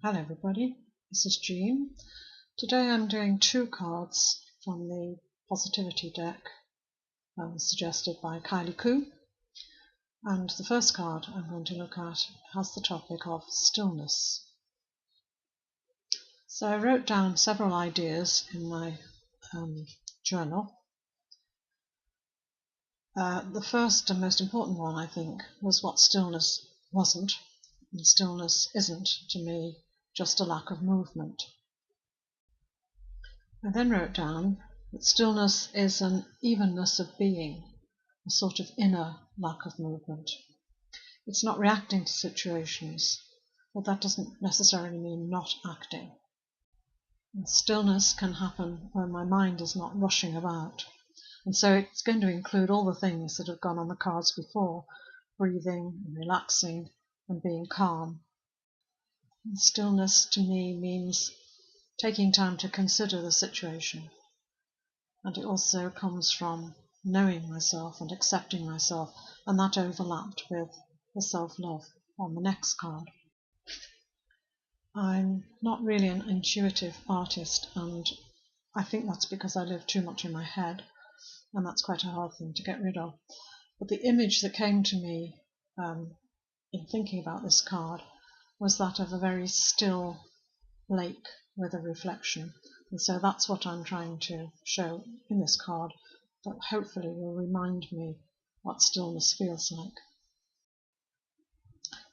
Hello everybody, this is Jean. Today I'm doing two cards from the Positivity deck suggested by Kylie, and the first card I'm going to look at has the topic of stillness. So I wrote down several ideas in my journal. The first and most important one, I think, was what stillness wasn't, and stillness isn't, to me, just a lack of movement. I then wrote down that stillness is an evenness of being, a sort of inner lack of movement. It's not reacting to situations, but that doesn't necessarily mean not acting. And stillness can happen when my mind is not rushing about. And so it's going to include all the things that have gone on the cards before: breathing, and relaxing, and being calm. And stillness to me means taking time to consider the situation. And it also comes from knowing myself and accepting myself, and that overlapped with the self-love on the next card. I'm not really an intuitive artist, and I think that's because I live too much in my head, and that's quite a hard thing to get rid of. But the image that came to me in thinking about this card was that of a very still lake with a reflection. And so that's what I'm trying to show in this card, that hopefully will remind me what stillness feels like.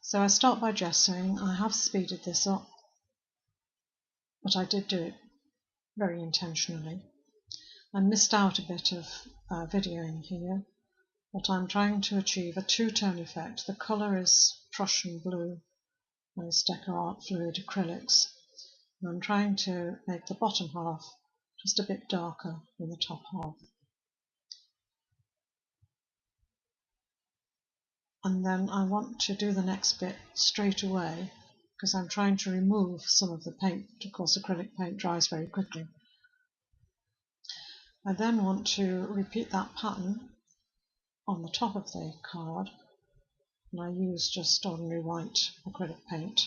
So I start by gessoing. I have speeded this up, but I did do it very intentionally. I missed out a bit of videoing here, but I'm trying to achieve a two-tone effect. The colour is Prussian blue, and it's Deco Art Fluid Acrylics. And I'm trying to make the bottom half just a bit darker than the top half. And then I want to do the next bit straight away, because I'm trying to remove some of the paint. Of course, acrylic paint dries very quickly. I then want to repeat that pattern on the top of the card, and I use just ordinary white acrylic paint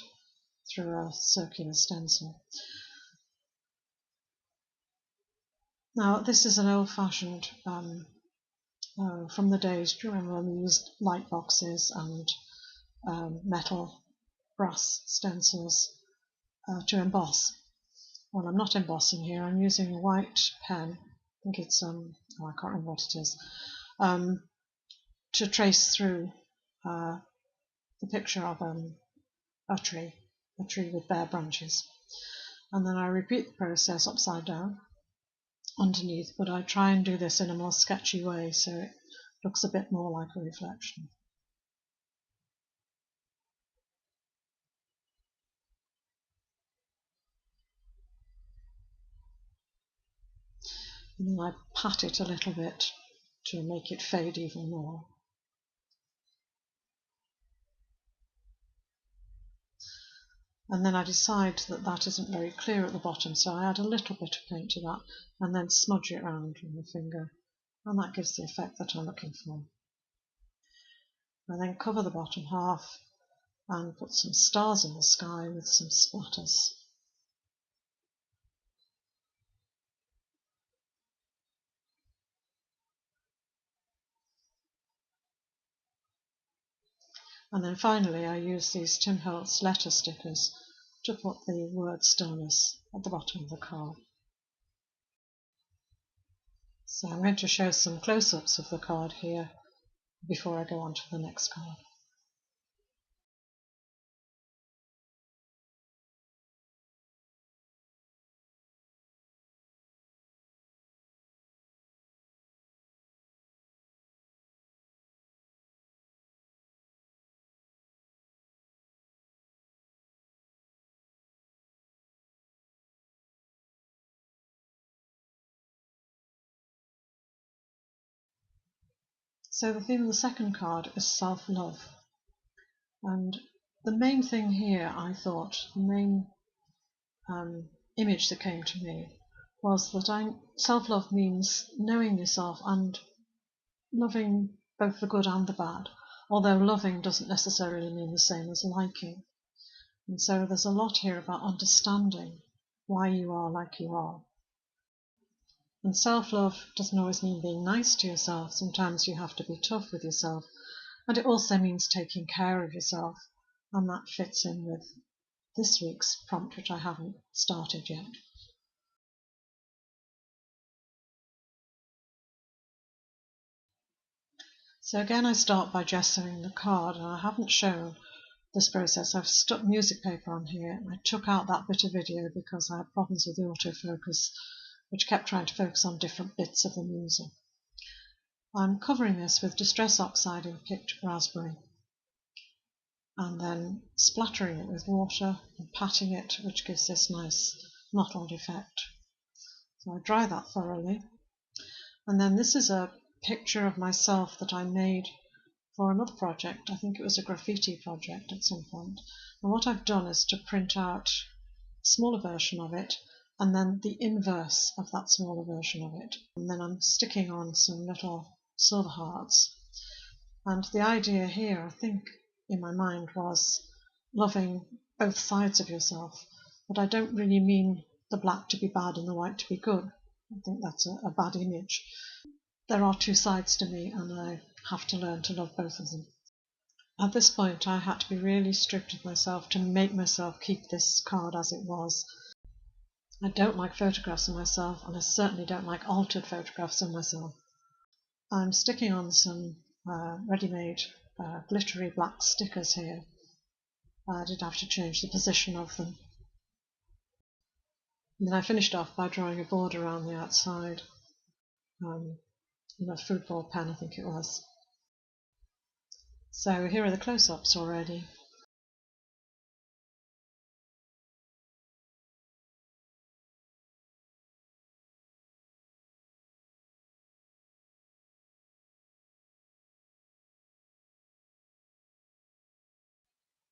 through a circular stencil. Now, this is an old-fashioned from the days, do you remember when we used light boxes and metal brass stencils to emboss? Well, I'm not embossing here. I'm using a white pen. I think it's I can't remember what it is, to trace through the picture of a tree with bare branches. And then I repeat the process upside down underneath, but I try and do this in a more sketchy way so it looks a bit more like a reflection. And then I pat it a little bit to make it fade even more. And then I decide that that isn't very clear at the bottom, so I add a little bit of paint to that and then smudge it around with my finger, and that gives the effect that I'm looking for. I then cover the bottom half and put some stars in the sky with some splatters. And then finally I use these Tim Holtz letter stickers to put the word stillness at the bottom of the card. So I'm going to show some close-ups of the card here before I go on to the next card. So the theme of the second card is self-love. And the main thing here, I thought, the main image that came to me was that self-love means knowing yourself and loving both the good and the bad, although loving doesn't necessarily mean the same as liking. And so there's a lot here about understanding why you are like you are. And self-love doesn't always mean being nice to yourself. Sometimes you have to be tough with yourself. And it also means taking care of yourself. And that fits in with this week's prompt, which I haven't started yet. So again, I start by gessoing the card, and I haven't shown this process. I've stuck music paper on here, and I took out that bit of video because I had problems with the autofocus, which kept trying to focus on different bits of the music. I'm covering this with Distress Oxide in picked raspberry, and then splattering it with water and patting it, which gives this nice mottled effect. So I dry that thoroughly. And then this is a picture of myself that I made for another project. I think it was a graffiti project at some point. And what I've done is to print out a smaller version of it and then the inverse of that smaller version of it. And then I'm sticking on some little silver hearts. And the idea here, I think, in my mind was loving both sides of yourself. But I don't really mean the black to be bad and the white to be good. I think that's a bad image. There are two sides to me, and I have to learn to love both of them. At this point, I had to be really strict with myself to make myself keep this card as it was. I don't like photographs of myself, and I certainly don't like altered photographs of myself. I'm sticking on some ready-made glittery black stickers here. I did have to change the position of them. And then I finished off by drawing a border around the outside. A football pen, I think it was. So here are the close-ups already.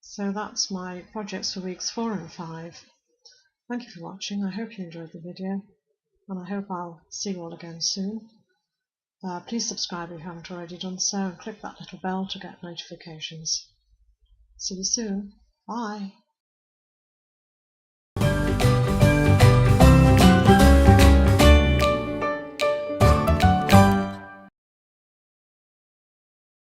So that's my projects for weeks 4 and 5. Thank you for watching. I hope you enjoyed the video, and I hope I'll see you all again soon. Please subscribe if you haven't already done so, and click that little bell to get notifications. See you soon. Bye.